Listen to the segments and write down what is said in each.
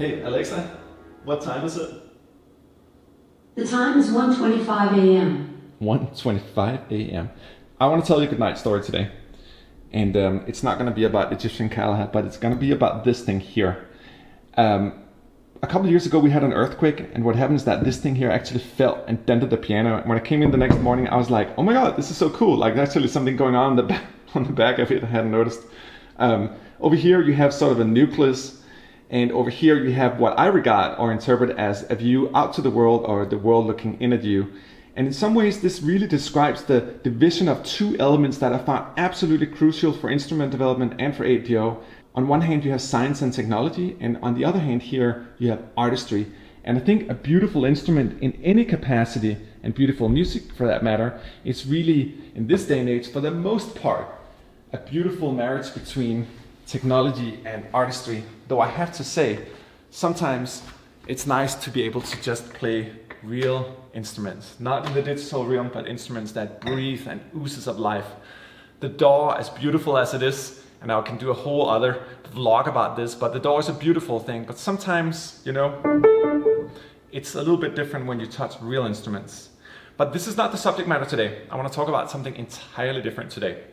Hey Alexa, what time is it? The time is 1:25 a.m. 1:25 a.m. I want to tell you a good night story today. And it's not going to be about Egyptian Galahad, but it's going to be about this thing here. A couple of years ago we had an earthquake, and what happened is that this thing here actually fell and dented the piano. And when I came in the next morning, I was like, oh my god, this is so cool. Like, there's actually something going on on the back of it I hadn't noticed. Over here you have sort of a nucleus, and over here you have what I regard or interpret as a view out to the world, or the world looking in at you. And in some ways this really describes the division of two elements that I found absolutely crucial for instrument development and for ADO. On one hand you have science and technology, and on the other hand here you have artistry. And I think a beautiful instrument in any capacity, and beautiful music for that matter, is really, in this day and age, for the most part, a beautiful marriage between technology and artistry. Though I have to say, sometimes it's nice to be able to just play real instruments, not in the digital realm, but instruments that breathe and oozes of life. The DAW, as beautiful as it is, and I can do a whole other vlog about this, but the DAW is a beautiful thing, but sometimes, you know, it's a little bit different when you touch real instruments. But this is not the subject matter today. I want to talk about something entirely different today.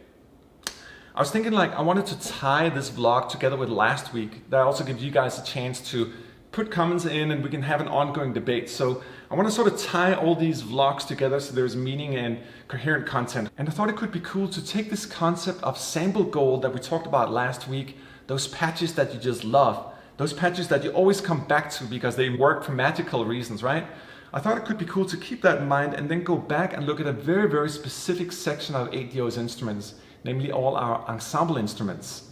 I was thinking, like, I wanted to tie this vlog together with last week. That also gives you guys a chance to put comments in and we can have an ongoing debate. So I want to sort of tie all these vlogs together so there's meaning and coherent content. And I thought it could be cool to take this concept of sample gold that we talked about last week, those patches that you just love, those patches that you always come back to because they work for magical reasons, right? I thought it could be cool to keep that in mind and then go back and look at a very, very specific section of ADO's instruments, namely all our ensemble instruments.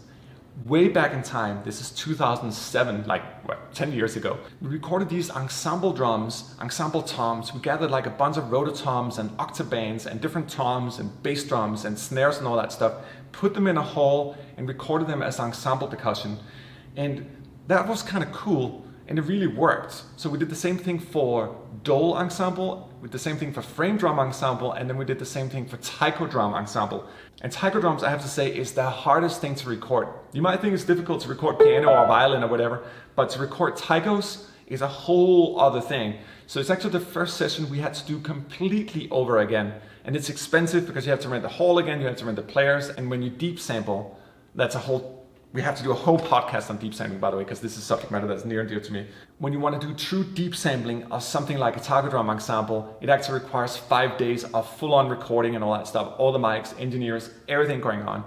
Way back in time, this is 2007, like what, 10 years ago, we recorded these ensemble drums, ensemble toms. We gathered like a bunch of rototoms and octabands and different toms and bass drums and snares and all that stuff, put them in a hall and recorded them as ensemble percussion. And that was kind of cool, and it really worked. So we did the same thing for dole ensemble, we did the same thing for frame drum ensemble, and then we did the same thing for taiko drum ensemble. And taiko drums, I have to say, is the hardest thing to record. You might think it's difficult to record piano or violin or whatever, but to record taikos is a whole other thing. So it's actually the first session we had to do completely over again. And it's expensive because you have to rent the hall again, you have to rent the players, and when you deep sample, we have to do a whole podcast on deep sampling, by the way, because this is a subject matter that's near and dear to me. When you want to do true deep sampling of something like a taiko drum ensemble, it actually requires 5 days of full-on recording and all that stuff, all the mics, engineers, everything going on.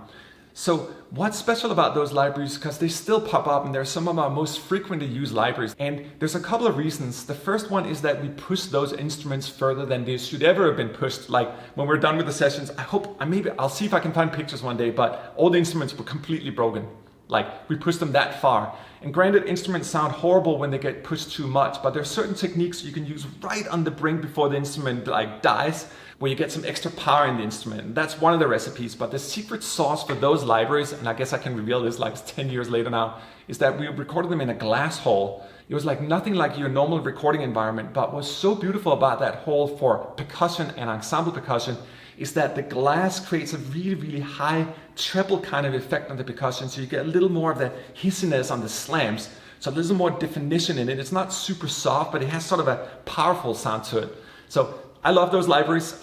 So what's special about those libraries? Because they still pop up and they're some of our most frequently used libraries. And there's a couple of reasons. The first one is that we push those instruments further than they should ever have been pushed. Like when we're done with the sessions, I'll see if I can find pictures one day, but all the instruments were completely broken. Like, we pushed them that far. And granted, instruments sound horrible when they get pushed too much, but there are certain techniques you can use right on the brink before the instrument like dies, where you get some extra power in the instrument. And that's one of the recipes, but the secret sauce for those libraries, and I guess I can reveal this like 10 years later now, is that we recorded them in a glass hall. It was like nothing like your normal recording environment, but what's so beautiful about that hall for percussion and ensemble percussion is that the glass creates a really, really high treble kind of effect on the percussion, so you get a little more of the hissiness on the slams, so there's a more definition in it. It's not super soft, but it has sort of a powerful sound to it. So I love those libraries,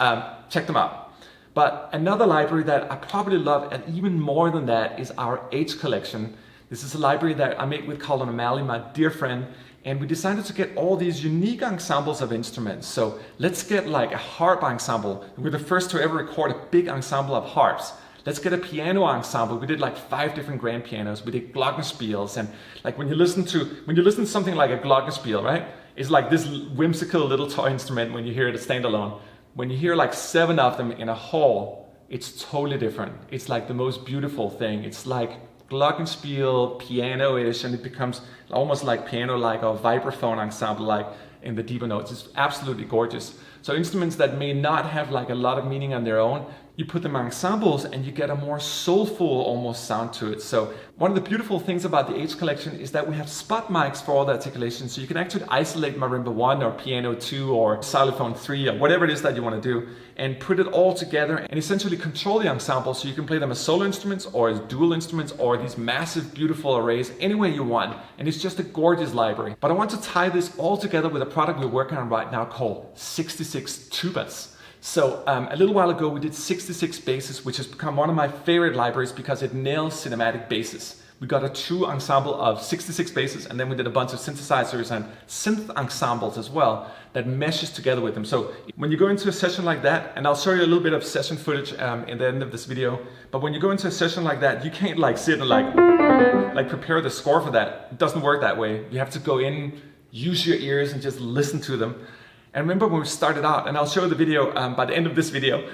check them out. But another library that I probably love, and even more than that, is our H collection. This is a library that I made with Colin O'Malley, my dear friend, and we decided to get all these unique ensembles of instruments. So let's get like a harp ensemble. We're the first to ever record a big ensemble of harps. Let's get a piano ensemble. We did like 5 different grand pianos. We did glockenspiels, and like when you listen to something like a glockenspiel, right? It's like this whimsical little toy instrument when you hear it standalone. When you hear like 7 of them in a hall, it's totally different. It's like the most beautiful thing. It's like glockenspiel, piano-ish, and it becomes almost like piano-like or vibraphone ensemble-like in the deeper notes. It's absolutely gorgeous. So instruments that may not have like a lot of meaning on their own you put them on ensembles and you get a more soulful almost sound to it. So one of the beautiful things about the H collection is that we have spot mics for all the articulation. So you can actually isolate marimba 1 or piano 2 or xylophone 3 or whatever it is that you want to do and put it all together and essentially control the ensemble so you can play them as solo instruments or as dual instruments or these massive beautiful arrays any way you want. And it's just a gorgeous library. But I want to tie this all together with a product we're working on right now called 66 tubas. So a little while ago we did 66 basses, which has become one of my favorite libraries because it nails cinematic basses. We got a true ensemble of 66 basses, and then we did a bunch of synthesizers and synth ensembles as well that meshes together with them. So when you go into a session like that, and I'll show you a little bit of session footage in the end of this video, but when you go into a session like that, you can't like sit and like prepare the score for that. It doesn't work that way. You have to go in, use your ears and just listen to them. And remember when we started out, and I'll show the video by the end of this video,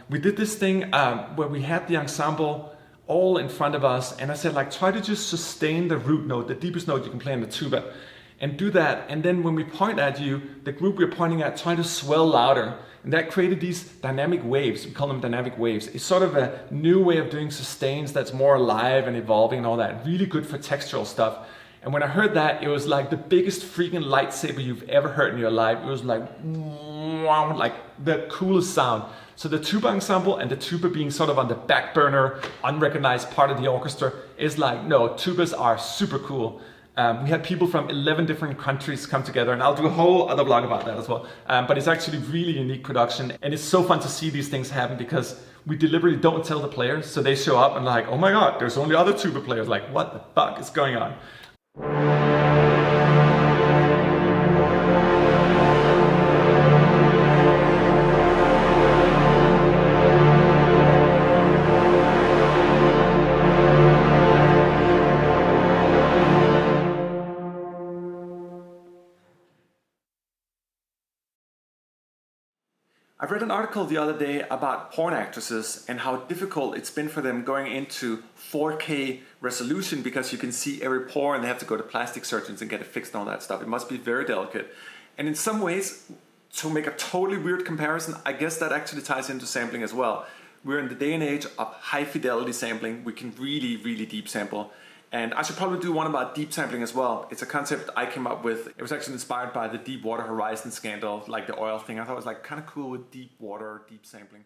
we did this thing where we had the ensemble all in front of us, and I said like try to just sustain the root note, the deepest note you can play on the tuba, and do that. And then when we point at you, the group we're pointing at, try to swell louder. And that created these dynamic waves. We call them dynamic waves. It's sort of a new way of doing sustains that's more alive and evolving and all that. Really good for textural stuff. And when I heard that, it was like the biggest freaking lightsaber you've ever heard in your life. It was like, wow, like the coolest sound. So the tuba ensemble and the tuba being sort of on the back burner, unrecognized part of the orchestra is like, no, tubas are super cool. We had people from 11 different countries come together, and I'll do a whole other vlog about that as well. But it's actually really unique production, and it's so fun to see these things happen because we deliberately don't tell the players, so they show up and like, oh my god, there's only other tuba players. Like, what the fuck is going on? I read an article the other day about porn actresses and how difficult it's been for them going into 4K resolution because you can see every pore and they have to go to plastic surgeons and get it fixed and all that stuff. It must be very delicate. And in some ways, to make a totally weird comparison, I guess that actually ties into sampling as well. We're in the day and age of high fidelity sampling. We can really, really deep sample. And I should probably do one about deep sampling as well. It's a concept I came up with. It was actually inspired by the Deepwater Horizon scandal, like the oil thing. I thought it was like kind of cool with deep water, deep sampling.